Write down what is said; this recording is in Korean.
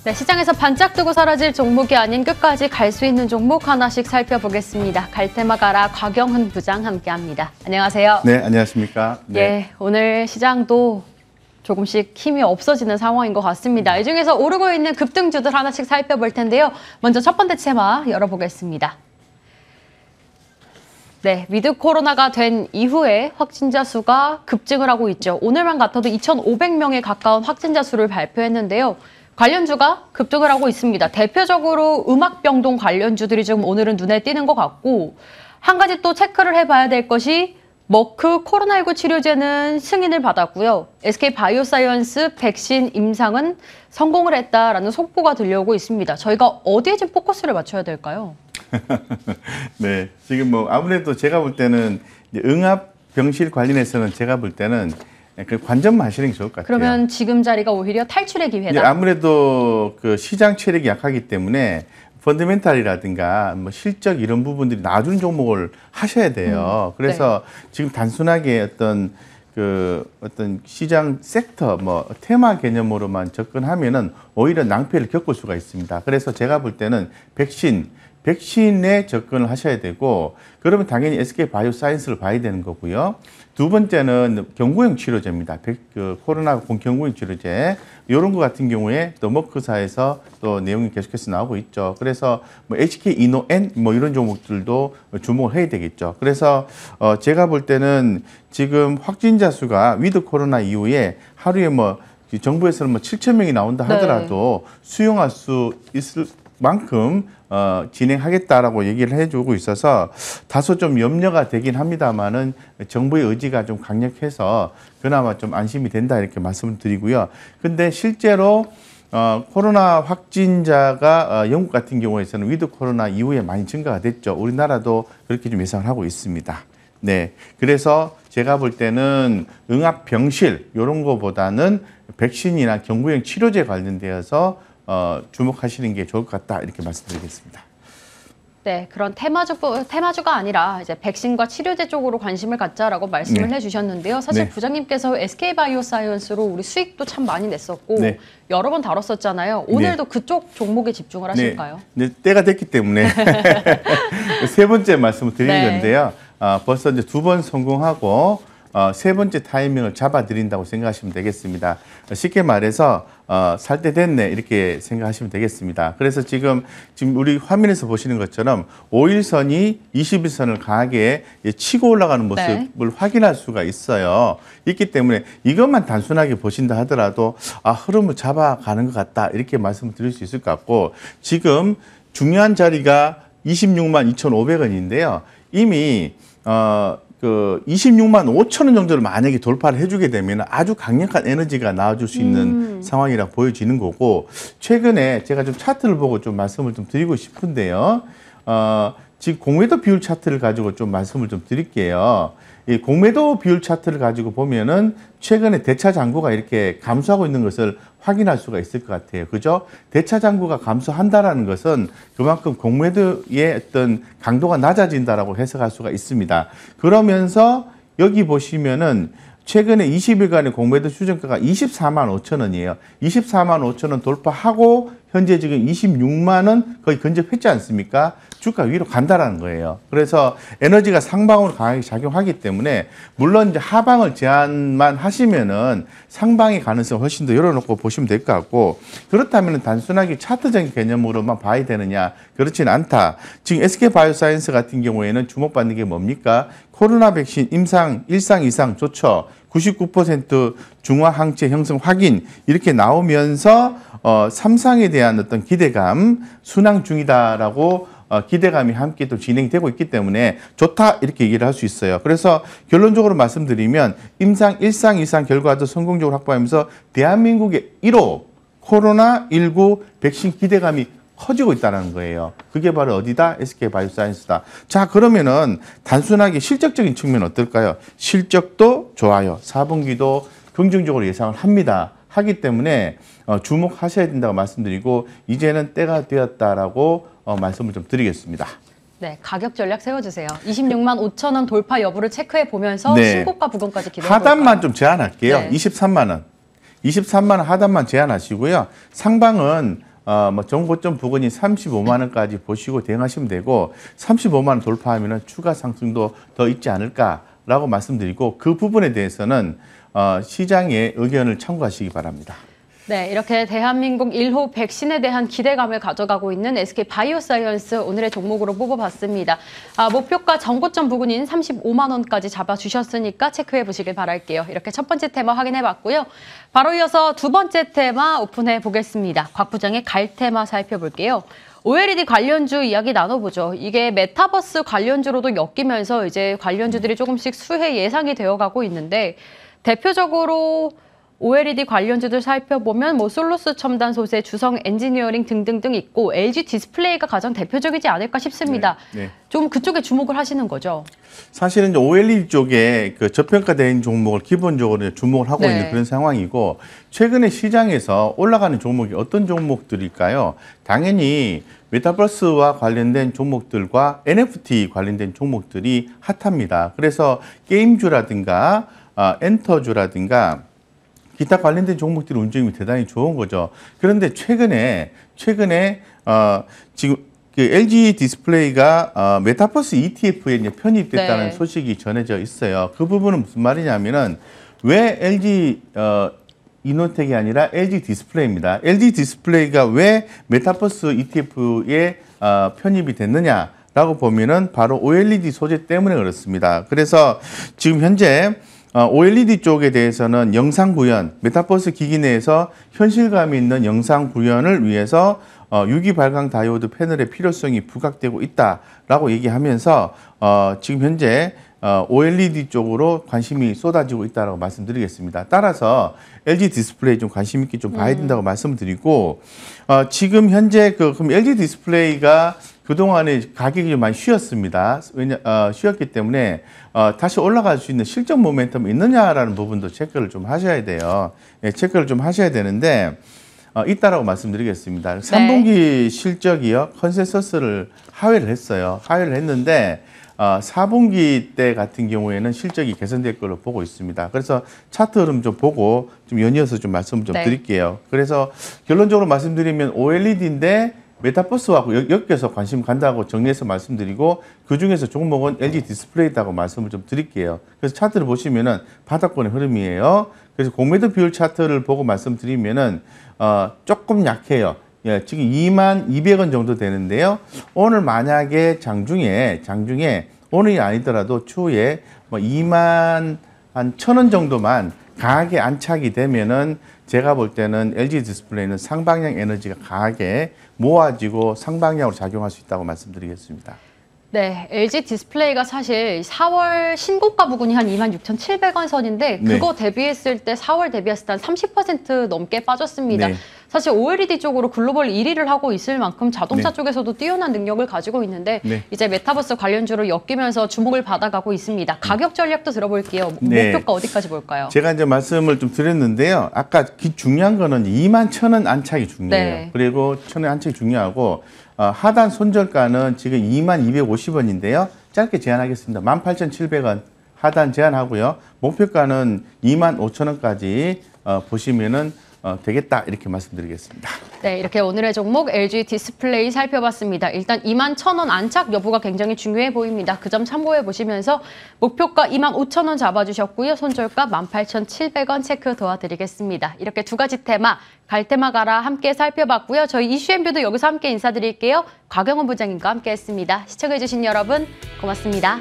네, 시장에서 반짝 뜨고 사라질 종목이 아닌 끝까지 갈 수 있는 종목 하나씩 살펴보겠습니다. 갈테마 가라 곽영훈 부장 함께합니다. 안녕하세요. 네, 안녕하십니까. 네. 예, 오늘 시장도 조금씩 힘이 없어지는 상황인 것 같습니다. 이 중에서 오르고 있는 급등주들 하나씩 살펴볼 텐데요. 먼저 첫 번째 테마 열어보겠습니다. 네, 위드 코로나가 된 이후에 확진자 수가 급증을 하고 있죠. 오늘만 같아도 2,500명에 가까운 확진자 수를 발표했는데요. 관련주가 급등을 하고 있습니다. 대표적으로 음악병동 관련주들이 지금 오늘은 눈에 띄는 것 같고, 한 가지 또 체크를 해봐야 될 것이 머크 코로나19 치료제는 승인을 받았고요. SK바이오사이언스 백신 임상은 성공을 했다라는 속보가 들려오고 있습니다. 저희가 어디에 좀 포커스를 맞춰야 될까요? 네, 지금 뭐 아무래도 제가 볼 때는 응압 병실 관련해서는 제가 볼 때는 그 관점만 하시는 게 좋을 것 같아요. 그러면 지금 자리가 오히려 탈출의 기회다. 아무래도 그 시장 체력이 약하기 때문에 펀더멘탈이라든가 뭐 실적 이런 부분들이 나아주는 종목을 하셔야 돼요. 그래서 네. 지금 단순하게 어떤 시장 섹터 뭐 테마 개념으로만 접근하면은 오히려 낭패를 겪을 수가 있습니다. 그래서 제가 볼 때는 백신에 접근을 하셔야 되고, 그러면 당연히 SK바이오사이언스를 봐야 되는 거고요. 두 번째는 경구용 치료제입니다. 코로나 경구용 치료제. 이런 거 같은 경우에 또 머크사에서 또 내용이 계속해서 나오고 있죠. 그래서 뭐 HK이노엔 뭐 이런 종목들도 주목을 해야 되겠죠. 그래서 제가 볼 때는 지금 확진자 수가 위드 코로나 이후에 하루에 뭐 정부에서는 뭐 7,000명이 나온다 하더라도 네. 수용할 수 있을 만큼 진행하겠다라고 얘기를 해주고 있어서 다소 좀 염려가 되긴 합니다만은 정부의 의지가 좀 강력해서 그나마 좀 안심이 된다 이렇게 말씀을 드리고요. 근데 실제로 코로나 확진자가 영국 같은 경우에서는 위드 코로나 이후에 많이 증가가 됐죠. 우리나라도 그렇게 좀 예상을 하고 있습니다. 네, 그래서 제가 볼 때는 응압 병실 이런 거보다는 백신이나 경구용 치료제 관련되어서 주목하시는 게 좋을 것 같다 이렇게 말씀드리겠습니다. 네, 그런 테마주가 아니라 이제 백신과 치료제 쪽으로 관심을 갖자라고 말씀을 네. 해주셨는데요. 사실 네. 부장님께서 SK바이오사이언스로 우리 수익도 참 많이 냈었고 네. 여러 번 다뤘었잖아요. 오늘도 네. 그쪽 종목에 집중을 하실까요? 네, 때가 됐기 때문에 세 번째 말씀을 드리는 네. 건데요. 벌써 이제 2번 성공하고 세 번째 타이밍을 잡아드린다고 생각하시면 되겠습니다. 쉽게 말해서 살 때 됐네 이렇게 생각하시면 되겠습니다. 그래서 지금 우리 화면에서 보시는 것처럼 5일선이 21선을 강하게 치고 올라가는 모습을 네. 확인할 수가 있어요. 있기 때문에 이것만 단순하게 보신다 하더라도 흐름을 잡아가는 것 같다 이렇게 말씀을 드릴 수 있을 것 같고, 지금 중요한 자리가 26만 2,500원인데요. 이미 26만 5천 원 정도를 만약에 돌파를 해주게 되면 아주 강력한 에너지가 나와줄 수 있는 상황이라 보여지는 거고, 최근에 제가 좀 차트를 보고 좀 말씀을 좀 드리고 싶은데요. 지금 공매도 비율 차트를 가지고 좀 말씀을 좀 드릴게요. 이 공매도 비율 차트를 가지고 보면은 최근에 대차 잔고가 이렇게 감소하고 있는 것을 확인할 수가 있을 것 같아요. 그죠? 대차 잔고가 감소한다라는 것은 그만큼 공매도의 어떤 강도가 낮아진다라고 해석할 수가 있습니다. 그러면서 여기 보시면은 최근에 20일간의 공매도 추정가가 24만 5천 원이에요. 24만 5천 원 돌파하고 현재 지금 26만 원 거의 근접했지 않습니까? 주가 위로 간다라는 거예요. 그래서 에너지가 상방으로 강하게 작용하기 때문에 물론 이제 하방을 제한만 하시면은 상방의 가능성을 훨씬 더 열어놓고 보시면 될 것 같고, 그렇다면 단순하게 차트적인 개념으로만 봐야 되느냐? 그렇지는 않다. 지금 SK바이오사이언스 같은 경우에는 주목받는 게 뭡니까? 코로나 백신 임상 1상 이상 좋죠. 99% 중화 항체 형성 확인 이렇게 나오면서 3상에 대한 어떤 기대감 순항 중이다라고 기대감이 함께 또 진행되고 있기 때문에 좋다 이렇게 얘기를 할 수 있어요. 그래서 결론적으로 말씀드리면 임상 1상 2상 결과도 성공적으로 확보하면서 대한민국의 1호 코로나19 백신 기대감이 커지고 있다는 거예요. 그게 바로 어디다? SK바이오사이언스다. 자, 그러면은 단순하게 실적적인 측면 어떨까요? 실적도 좋아요. 4분기도 긍정적으로 예상을 합니다. 하기 때문에 주목하셔야 된다고 말씀드리고, 이제는 때가 되었다라고 말씀을 좀 드리겠습니다. 네, 가격 전략 세워주세요. 26만 5천 원 돌파 여부를 체크해 보면서 네. 신고가 부근까지 기대해 하단만 볼까요? 좀 제한할게요. 네. 23만 원. 23만 원 하단만 제한하시고요. 상방은 뭐 전고점 부근이 35만 원까지 보시고 대응하시면 되고 35만 원 돌파하면은 추가 상승도 더 있지 않을까라고 말씀드리고 그 부분에 대해서는 시장의 의견을 참고하시기 바랍니다. 네, 이렇게 대한민국 1호 백신에 대한 기대감을 가져가고 있는 SK바이오사이언스 오늘의 종목으로 뽑아봤습니다. 목표가 전고점 부근인 35만 원까지 잡아주셨으니까 체크해 보시길 바랄게요. 이렇게 첫 번째 테마 확인해 봤고요. 바로 이어서 두 번째 테마 오픈해 보겠습니다. 곽 부장의 갈 테마 살펴볼게요. OLED 관련주 이야기 나눠보죠. 이게 메타버스 관련주로도 엮이면서 이제 관련주들이 조금씩 수혜 예상이 되어가고 있는데 대표적으로 OLED 관련주들 살펴보면 뭐 솔로스 첨단 소재, 주성 엔지니어링 등등등 있고 LG 디스플레이가 가장 대표적이지 않을까 싶습니다. 네. 좀 그쪽에 주목을 하시는 거죠? 사실은 이제 OLED 쪽에 그 저평가된 종목을 기본적으로 주목을 하고 네. 있는 그런 상황이고 최근에 시장에서 올라가는 종목이 어떤 종목들일까요? 당연히 메타버스와 관련된 종목들과 NFT 관련된 종목들이 핫합니다. 그래서 게임주라든가 엔터주라든가 기타 관련된 종목들의 움직임이 대단히 좋은 거죠. 그런데 최근에 지금 그 LG 디스플레이가 메타버스 ETF에 이제 편입됐다는 네. 소식이 전해져 있어요. 그 부분은 무슨 말이냐면은 왜 LG 이노텍이 아니라 LG 디스플레이입니다. LG 디스플레이가 왜 메타버스 ETF에 편입이 됐느냐라고 보면은 바로 OLED 소재 때문에 그렇습니다. 그래서 지금 현재 OLED 쪽에 대해서는 영상 구현, 메타버스 기기 내에서 현실감 있는 영상 구현을 위해서 유기 발광 다이오드 패널의 필요성이 부각되고 있다라고 얘기하면서 지금 현재 OLED 쪽으로 관심이 쏟아지고 있다고 말씀드리겠습니다. 따라서 LG 디스플레이 좀 관심 있게 좀 봐야 된다고 말씀드리고 지금 현재 그럼 LG 디스플레이가 그동안에 가격이 좀 많이 쉬었습니다. 쉬었기 때문에 다시 올라갈 수 있는 실적 모멘텀이 있느냐라는 부분도 체크를 좀 하셔야 돼요. 예, 체크를 좀 하셔야 되는데 있다라고 말씀드리겠습니다. 3분기 실적이요. 컨센서스를 하회를 했어요. 하회를 했는데 4분기 때 같은 경우에는 실적이 개선될 걸로 보고 있습니다. 그래서 차트 흐름 좀 보고 좀 연이어서 좀 말씀을 좀 드릴게요. 그래서 결론적으로 말씀드리면 OLED인데 메타버스와 엮여서 관심 간다고 정리해서 말씀드리고 그중에서 종목은 LG 디스플레이다고 말씀을 좀 드릴게요. 그래서 차트를 보시면은 바닥권의 흐름이에요. 그래서 공매도 비율 차트를 보고 말씀드리면은 조금 약해요. 예, 지금 22,200원 정도 되는데요. 오늘 만약에 장중에 오늘이 아니더라도 추후에 뭐 21,000원 정도만 강하게 안착이 되면은 제가 볼 때는 LG 디스플레이는 상방향 에너지가 강하게 모아지고 상방향으로 작용할 수 있다고 말씀드리겠습니다. 네, LG 디스플레이가 사실 4월 신고가 부근이 한 26,700원 선인데 그거 대비했을 때 4월 대비했을 때 한 30% 넘게 빠졌습니다. 네. 사실 OLED 쪽으로 글로벌 1위를 하고 있을 만큼 자동차 네. 쪽에서도 뛰어난 능력을 가지고 있는데 네. 이제 메타버스 관련주로 엮이면서 주목을 받아가고 있습니다. 가격 전략도 들어볼게요. 네. 목표가 어디까지 볼까요? 제가 이제 말씀을 좀 드렸는데요. 아까 중요한 거는 21,000원 안착이 중요해요. 네. 그리고 1,000원 안착이 중요하고 하단 손절가는 지금 22,250원인데요. 짧게 제한하겠습니다. 18,700원 하단 제한하고요. 목표가는 25,000원까지 보시면은 되겠다 이렇게 말씀드리겠습니다. 네, 이렇게 오늘의 종목 LG 디스플레이 살펴봤습니다. 일단 21,000원 안착 여부가 굉장히 중요해 보입니다. 그 점 참고해 보시면서 목표가 25,000원 잡아주셨고요. 손절가 18,700원 체크 도와드리겠습니다. 이렇게 두 가지 테마, 갈 테마 가라 함께 살펴봤고요. 저희 이슈앤뷰도 여기서 함께 인사드릴게요. 곽영훈 부장님과 함께했습니다. 시청해주신 여러분 고맙습니다.